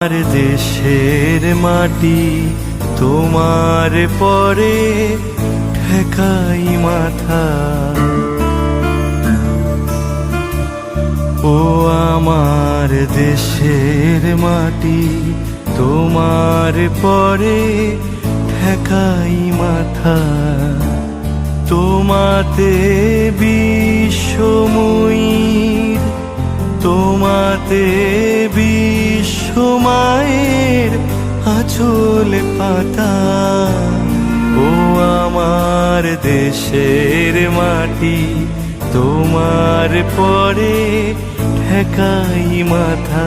আর দেশের মাটি তোমার পরে ঠেকাই মাথা। ও আমার দেশের মাটি তোমার পরে ঠেকাই মাথা। তোমাতে বিশ্বময়ীর, তোমাতে বিশ্বমায়ের আঁচল পাতা। ও আমার দেশের মাটি তোমার পরে ঠেকাই মাথা।